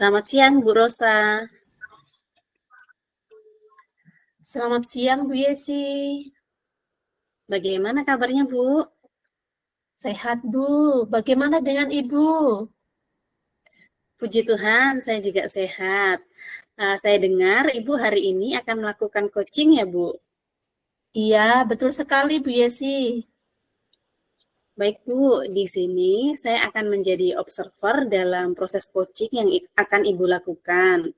Selamat siang, Bu Rosa. Selamat siang, Bu Yesi. Bagaimana kabarnya, Bu? Sehat, Bu. Bagaimana dengan Ibu? Puji Tuhan, saya juga sehat. Saya dengar Ibu hari ini akan melakukan coaching ya, Bu? Iya, betul sekali, Bu Yesi. Baik, Bu. Di sini saya akan menjadi observer dalam proses coaching yang akan Ibu lakukan.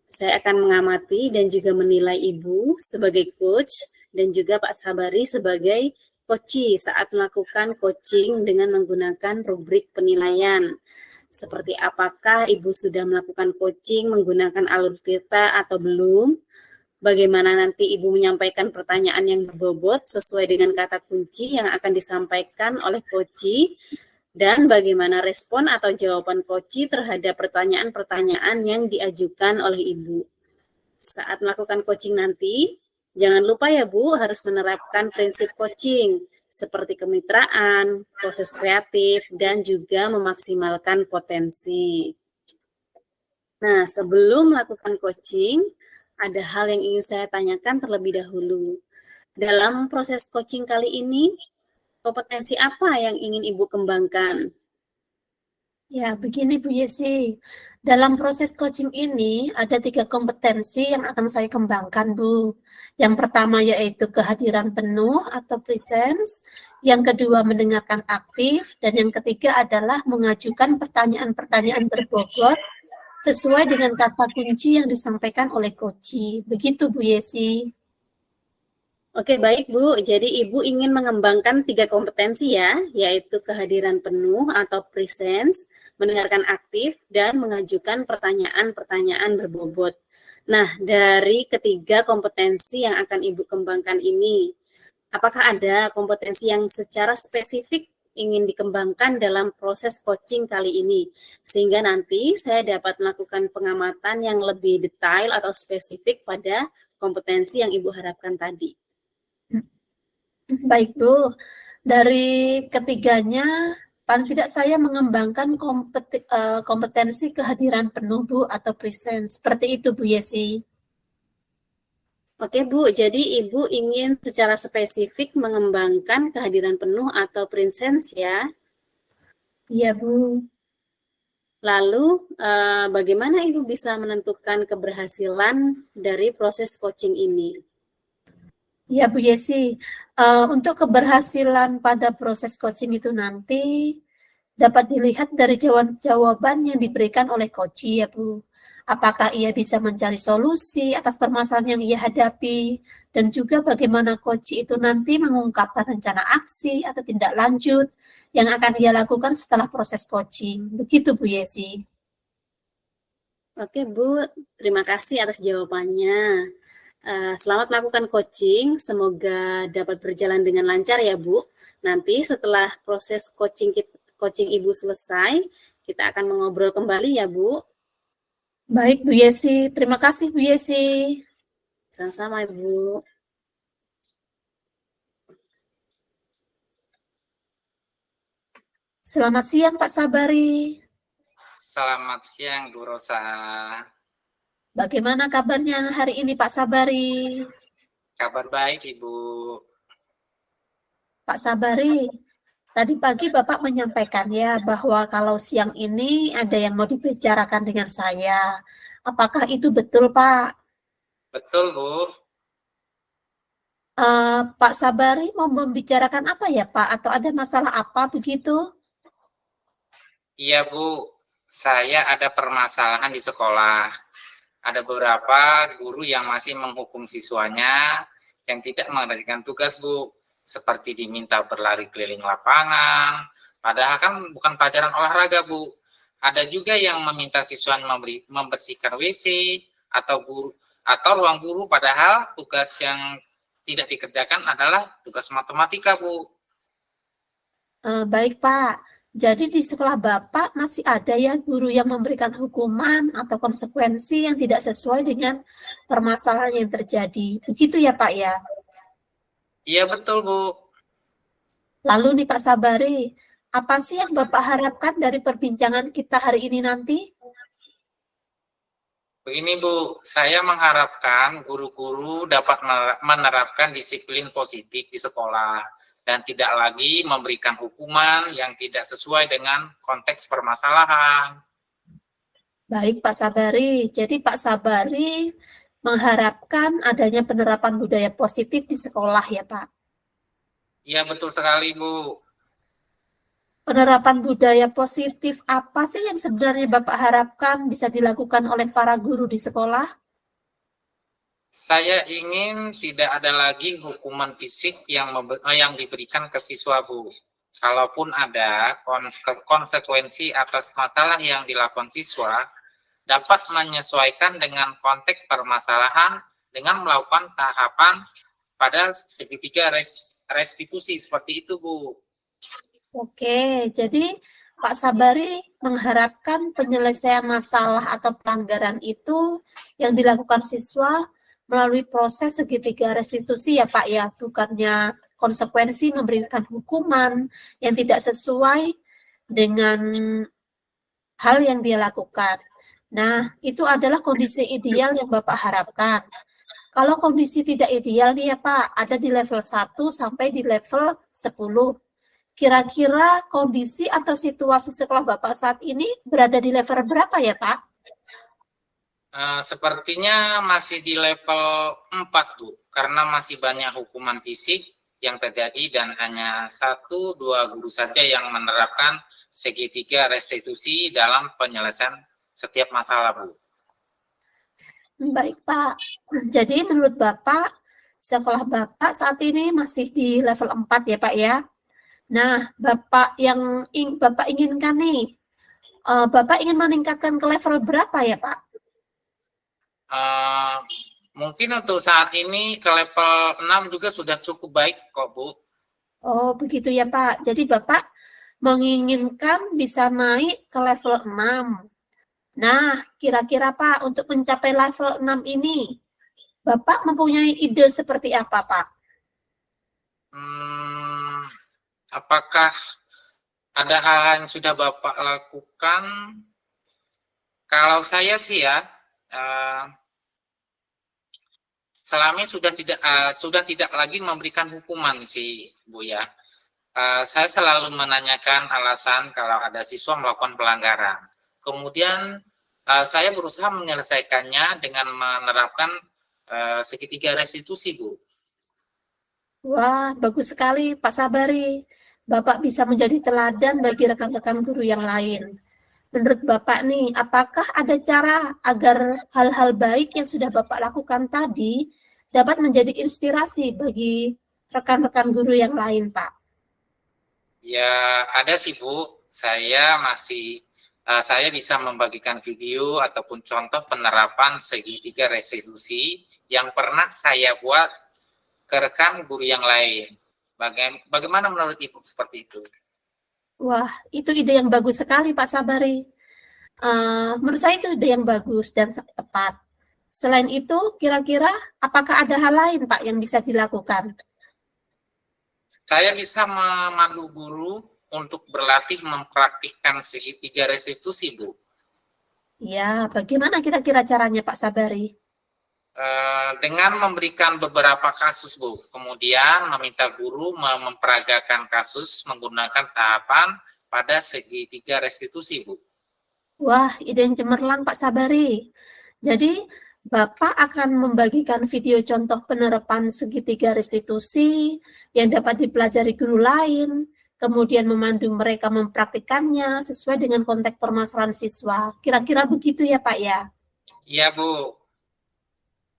Saya akan mengamati dan juga menilai Ibu sebagai coach dan juga Pak Sabari sebagai coachee saat melakukan coaching dengan menggunakan rubrik penilaian. Seperti apakah Ibu sudah melakukan coaching menggunakan alur theta atau belum? Bagaimana nanti Ibu menyampaikan pertanyaan yang berbobot sesuai dengan kata kunci yang akan disampaikan oleh coachee? Dan bagaimana respon atau jawaban coachee terhadap pertanyaan-pertanyaan yang diajukan oleh Ibu. Saat melakukan coaching nanti, jangan lupa ya Bu, harus menerapkan prinsip coaching seperti kemitraan, proses kreatif, dan juga memaksimalkan potensi. Nah, sebelum melakukan coaching, ada hal yang ingin saya tanyakan terlebih dahulu. Dalam proses coaching kali ini, kompetensi apa yang ingin Ibu kembangkan? Ya, begini Bu Yesi. Dalam proses coaching ini ada 3 kompetensi yang akan saya kembangkan, Bu. Yang pertama yaitu kehadiran penuh atau presence, yang kedua mendengarkan aktif, dan yang ketiga adalah mengajukan pertanyaan-pertanyaan berbobot sesuai dengan kata kunci yang disampaikan oleh coachee. Begitu Bu Yesi. Oke, baik Bu. Jadi Ibu ingin mengembangkan 3 kompetensi ya, yaitu kehadiran penuh atau presence, mendengarkan aktif, dan mengajukan pertanyaan-pertanyaan berbobot. Nah, dari ketiga kompetensi yang akan Ibu kembangkan ini, apakah ada kompetensi yang secara spesifik ingin dikembangkan dalam proses coaching kali ini, sehingga nanti saya dapat melakukan pengamatan yang lebih detail atau spesifik pada kompetensi yang Ibu harapkan tadi. Baik Bu, dari ketiganya paling tidak saya mengembangkan kompetensi kehadiran penuh Bu atau presence. Seperti itu Bu Yesi. Oke Bu, jadi Ibu ingin secara spesifik mengembangkan kehadiran penuh atau presence ya. Iya Bu. Lalu bagaimana Ibu bisa menentukan keberhasilan dari proses coaching ini? Iya Bu Yesi, untuk keberhasilan pada proses coaching itu nanti dapat dilihat dari jawaban yang diberikan oleh coachee ya Bu. Apakah ia bisa mencari solusi atas permasalahan yang ia hadapi, dan juga bagaimana coachee itu nanti mengungkapkan rencana aksi atau tindak lanjut yang akan ia lakukan setelah proses coaching. Begitu Bu Yesi. Oke Bu, terima kasih atas jawabannya. Selamat melakukan coaching, semoga dapat berjalan dengan lancar ya Bu. Nanti setelah proses coaching Ibu selesai, kita akan mengobrol kembali ya Bu. Baik Bu Yesi, terima kasih Bu Yesi. Sama-sama Ibu. Selamat siang Pak Sabari. Selamat siang Bu Rosa. Bagaimana kabarnya hari ini Pak Sabari? Kabar baik Ibu. Pak Sabari, tadi pagi Bapak menyampaikan ya bahwa kalau siang ini ada yang mau dibicarakan dengan saya. Apakah itu betul Pak? Betul Bu. Pak Sabari mau membicarakan apa ya Pak? Atau ada masalah apa begitu? Iya Bu, saya ada permasalahan di sekolah. Ada beberapa guru yang masih menghukum siswanya yang tidak mengerjakan tugas Bu. Seperti diminta berlari keliling lapangan, padahal kan bukan pelajaran olahraga Bu. Ada juga yang meminta siswanya membersihkan WC atau ruang guru, padahal tugas yang tidak dikerjakan adalah tugas matematika Bu. Baik Pak, jadi di sekolah Bapak masih ada ya guru yang memberikan hukuman atau konsekuensi yang tidak sesuai dengan permasalahan yang terjadi. Begitu ya Pak ya? Iya betul Bu. Lalu nih Pak Sabari, apa sih yang Bapak harapkan dari perbincangan kita hari ini nanti? Begini Bu, saya mengharapkan guru-guru dapat menerapkan disiplin positif di sekolah dan tidak lagi memberikan hukuman yang tidak sesuai dengan konteks permasalahan. Baik Pak Sabari, jadi Pak Sabari mengharapkan adanya penerapan budaya positif di sekolah ya Pak? Iya betul sekali Bu. Penerapan budaya positif apa sih yang sebenarnya Bapak harapkan bisa dilakukan oleh para guru di sekolah? Saya ingin tidak ada lagi hukuman fisik yang diberikan ke siswa Bu. Kalaupun ada konsekuensi atas masalah yang dilakukan siswa, dapat menyesuaikan dengan konteks permasalahan dengan melakukan tahapan pada segitiga restitusi seperti itu Bu. Oke, jadi Pak Sabari mengharapkan penyelesaian masalah atau pelanggaran itu yang dilakukan siswa melalui proses segitiga restitusi ya Pak ya, bukannya konsekuensi memberikan hukuman yang tidak sesuai dengan hal yang dia lakukan. Nah, itu adalah kondisi ideal yang Bapak harapkan. Kalau kondisi tidak ideal nih ya Pak, ada di level 1 sampai di level 10. Kira-kira kondisi atau situasi sekolah Bapak saat ini berada di level berapa ya Pak? Sepertinya masih di level 4 Bu, karena masih banyak hukuman fisik yang terjadi dan hanya 1-2 guru saja yang menerapkan segitiga restitusi dalam penyelesaian setiap masalah Bu. Baik Pak, jadi menurut Bapak, sekolah Bapak saat ini masih di level 4 ya Pak ya? Nah, Bapak yang Bapak inginkan nih, Bapak ingin meningkatkan ke level berapa ya Pak? Mungkin untuk saat ini ke level 6 juga sudah cukup baik kok Bu. Oh begitu ya Pak, jadi Bapak menginginkan bisa naik ke level 6. Nah, kira-kira Pak, untuk mencapai level 6 ini, Bapak mempunyai ide seperti apa Pak? Apakah ada hal yang sudah Bapak lakukan? Kalau saya sih ya, selama ini sudah tidak lagi memberikan hukuman sih Bu ya. Saya selalu menanyakan alasan kalau ada siswa melakukan pelanggaran. Kemudian saya berusaha menyelesaikannya dengan menerapkan segitiga restitusi Bu. Wah, bagus sekali Pak Sabari. Bapak bisa menjadi teladan bagi rekan-rekan guru yang lain. Menurut Bapak nih, apakah ada cara agar hal-hal baik yang sudah Bapak lakukan tadi dapat menjadi inspirasi bagi rekan-rekan guru yang lain, Pak? Ya, ada sih Bu. Saya bisa membagikan video ataupun contoh penerapan segitiga restitusi yang pernah saya buat ke rekan guru yang lain. Bagaimana menurut Ibu seperti itu? Wah, itu ide yang bagus sekali Pak Sabari. Menurut saya itu ide yang bagus dan tepat. Selain itu, kira-kira apakah ada hal lain Pak yang bisa dilakukan? Saya bisa memandu guru untuk berlatih mempraktikkan segitiga restitusi, Bu. Ya, bagaimana kira-kira caranya Pak Sabari? Dengan memberikan beberapa kasus, Bu. Kemudian meminta guru memperagakan kasus menggunakan tahapan pada segitiga restitusi, Bu. Wah, ide yang cemerlang Pak Sabari. Jadi, Bapak akan membagikan video contoh penerapan segitiga restitusi yang dapat dipelajari guru lain, kemudian memandu mereka mempraktikannya sesuai dengan konteks permasalahan siswa. Kira-kira begitu ya Pak ya? Iya, Bu.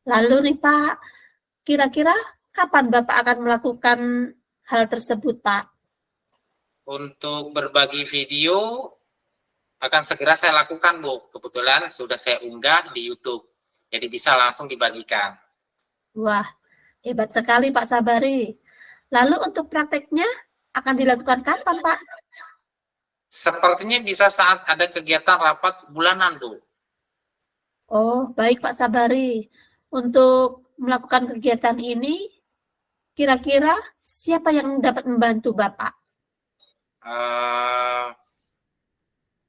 Lalu nih Pak, kira-kira kapan Bapak akan melakukan hal tersebut Pak? Untuk berbagi video akan segera saya lakukan, Bu. Kebetulan sudah saya unggah di YouTube. Jadi bisa langsung dibagikan. Wah, hebat sekali Pak Sabari. Lalu untuk prakteknya akan dilakukan kapan Pak? Sepertinya bisa saat ada kegiatan rapat bulanan, Bu. Oh, baik Pak Sabari. Untuk melakukan kegiatan ini, kira-kira siapa yang dapat membantu Bapak?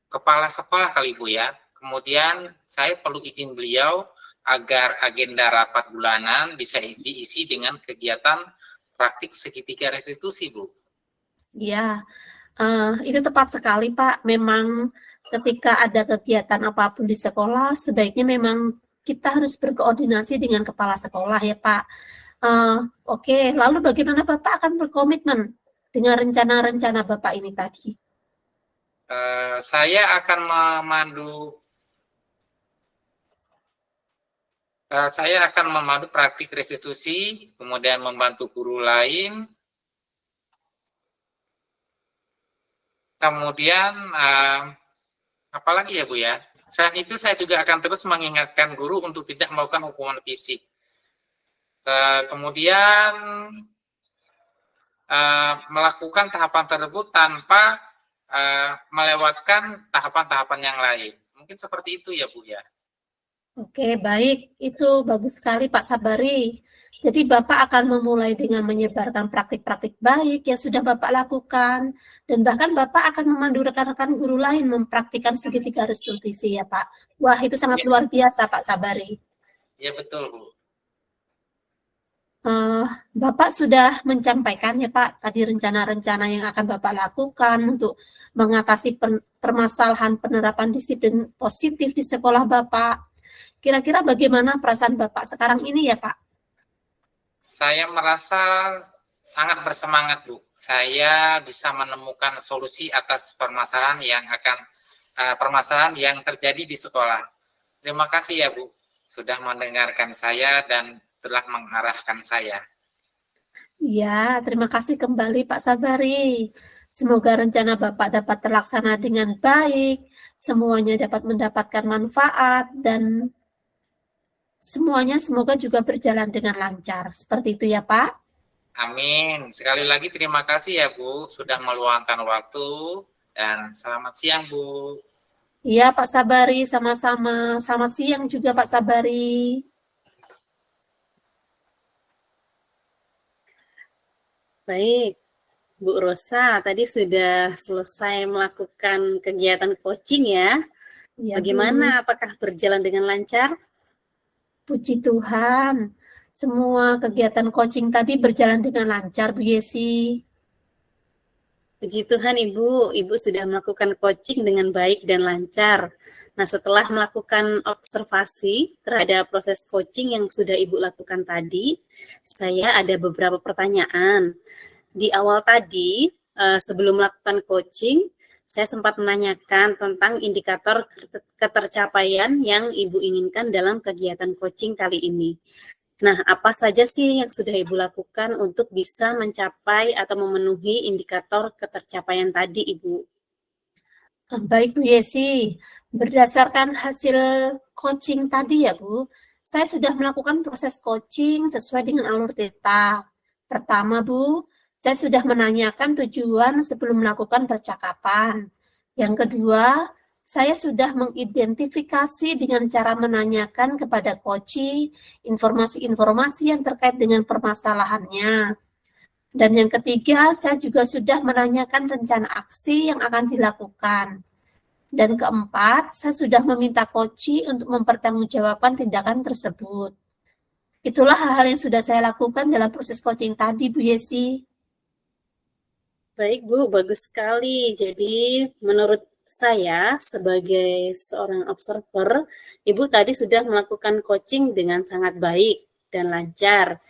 Kepala sekolah kali Bu ya. Kemudian saya perlu izin beliau agar agenda rapat bulanan bisa diisi dengan kegiatan praktik segitiga restitusi, Bu. Ya, itu tepat sekali, Pak. Memang ketika ada kegiatan apapun di sekolah, sebaiknya memang kita harus berkoordinasi dengan kepala sekolah ya, Pak. Oke, lalu bagaimana Bapak akan berkomitmen dengan rencana-rencana Bapak ini tadi? Saya akan memandu praktik restitusi, kemudian membantu guru lain, kemudian apalagi ya Bu ya? Selain itu saya juga akan terus mengingatkan guru untuk tidak melakukan hukuman fisik. Kemudian melakukan tahapan tersebut tanpa melewatkan tahapan-tahapan yang lain. Mungkin seperti itu ya Bu ya. Oke, baik. Itu bagus sekali Pak Sabari. Jadi Bapak akan memulai dengan menyebarkan praktik-praktik baik yang sudah Bapak lakukan, dan bahkan Bapak akan memandu rekan-rekan guru lain mempraktikkan segitiga restitusi ya Pak. Wah, itu sangat luar biasa Pak Sabari. Ya betul Bu. Bapak sudah menyampaikan ya Pak, tadi rencana-rencana yang akan Bapak lakukan untuk mengatasi permasalahan penerapan disiplin positif di sekolah Bapak. Kira-kira bagaimana perasaan Bapak sekarang ini ya Pak? Saya merasa sangat bersemangat Bu. Saya bisa menemukan solusi atas permasalahan yang terjadi di sekolah. Terima kasih ya Bu, sudah mendengarkan saya dan telah mengarahkan saya. Ya, terima kasih kembali Pak Sabari. Semoga rencana Bapak dapat terlaksana dengan baik, semuanya dapat mendapatkan manfaat, dan semuanya semoga juga berjalan dengan lancar. Seperti itu ya Pak. Amin. Sekali lagi terima kasih ya Bu, sudah meluangkan waktu, dan selamat siang Bu. Iya Pak Sabari, sama-sama. Selamat siang juga Pak Sabari. Baik, Bu Rosa, tadi sudah selesai melakukan kegiatan coaching ya. Ya, Bagaimana? Apakah berjalan dengan lancar? Puji Tuhan, semua kegiatan coaching tadi berjalan dengan lancar, Bu Yesi. Puji Tuhan Ibu sudah melakukan coaching dengan baik dan lancar. Nah, setelah melakukan observasi terhadap proses coaching yang sudah Ibu lakukan tadi, saya ada beberapa pertanyaan. Di awal tadi, sebelum melakukan coaching, saya sempat menanyakan tentang indikator ketercapaian yang Ibu inginkan dalam kegiatan coaching kali ini. Nah, apa saja sih yang sudah Ibu lakukan untuk bisa mencapai atau memenuhi indikator ketercapaian tadi, Ibu? Baik Bu Yesi, berdasarkan hasil coaching tadi ya Bu, saya sudah melakukan proses coaching sesuai dengan alur theta. Pertama Bu, saya sudah menanyakan tujuan sebelum melakukan percakapan. Yang kedua, saya sudah mengidentifikasi dengan cara menanyakan kepada coach informasi-informasi yang terkait dengan permasalahannya. Dan yang ketiga, saya juga sudah menanyakan rencana aksi yang akan dilakukan. Dan keempat, saya sudah meminta coach untuk mempertanggungjawabkan tindakan tersebut. Itulah hal-hal yang sudah saya lakukan dalam proses coaching tadi, Bu Yesi. Baik Bu, bagus sekali. Jadi menurut saya sebagai seorang observer, Ibu tadi sudah melakukan coaching dengan sangat baik dan lancar.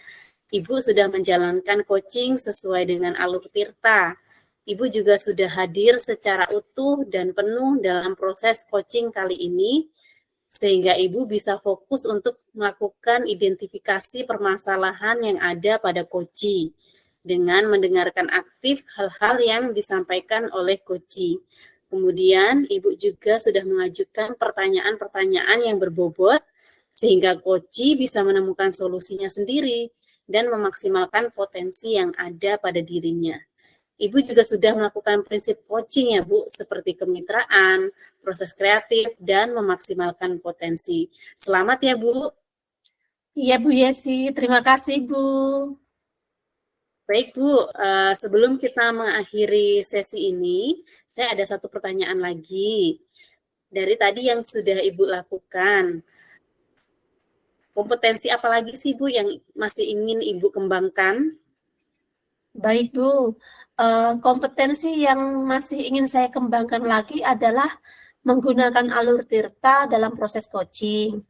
Ibu sudah menjalankan coaching sesuai dengan alur tirta. Ibu juga sudah hadir secara utuh dan penuh dalam proses coaching kali ini, sehingga Ibu bisa fokus untuk melakukan identifikasi permasalahan yang ada pada coaching dengan mendengarkan aktif hal-hal yang disampaikan oleh coach. Kemudian Ibu juga sudah mengajukan pertanyaan-pertanyaan yang berbobot sehingga coach bisa menemukan solusinya sendiri dan memaksimalkan potensi yang ada pada dirinya. Ibu juga sudah melakukan prinsip coaching ya Bu, seperti kemitraan, proses kreatif, dan memaksimalkan potensi. Selamat ya Bu. Iya Bu Yesi, terima kasih Bu. Baik Bu, sebelum kita mengakhiri sesi ini, saya ada satu pertanyaan lagi. dari tadi yang sudah Ibu lakukan. Kompetensi apa lagi sih Bu yang masih ingin Ibu kembangkan? Baik, Bu. Kompetensi yang masih ingin saya kembangkan lagi adalah menggunakan alur Tirta dalam proses coaching.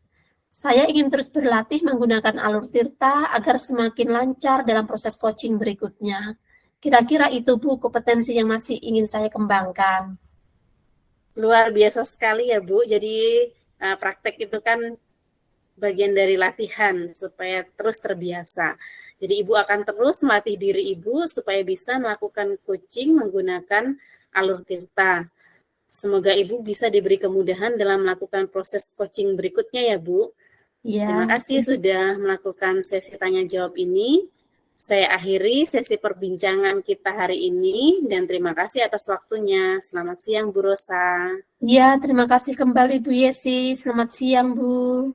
Saya ingin terus berlatih menggunakan alur Tirta agar semakin lancar dalam proses coaching berikutnya. Kira-kira itu, Bu, kompetensi yang masih ingin saya kembangkan. Luar biasa sekali ya Bu. Jadi praktek itu kan bagian dari latihan supaya terus terbiasa. Jadi Ibu akan terus melatih diri Ibu supaya bisa melakukan coaching menggunakan alur Tirta. Semoga Ibu bisa diberi kemudahan dalam melakukan proses coaching berikutnya ya Bu. Terima Ya, kasih sudah melakukan sesi tanya jawab ini. Saya akhiri sesi perbincangan kita hari ini dan terima kasih atas waktunya. Selamat siang Bu Rosa. ya, terima kasih kembali Bu Yesi. Selamat siang, Bu.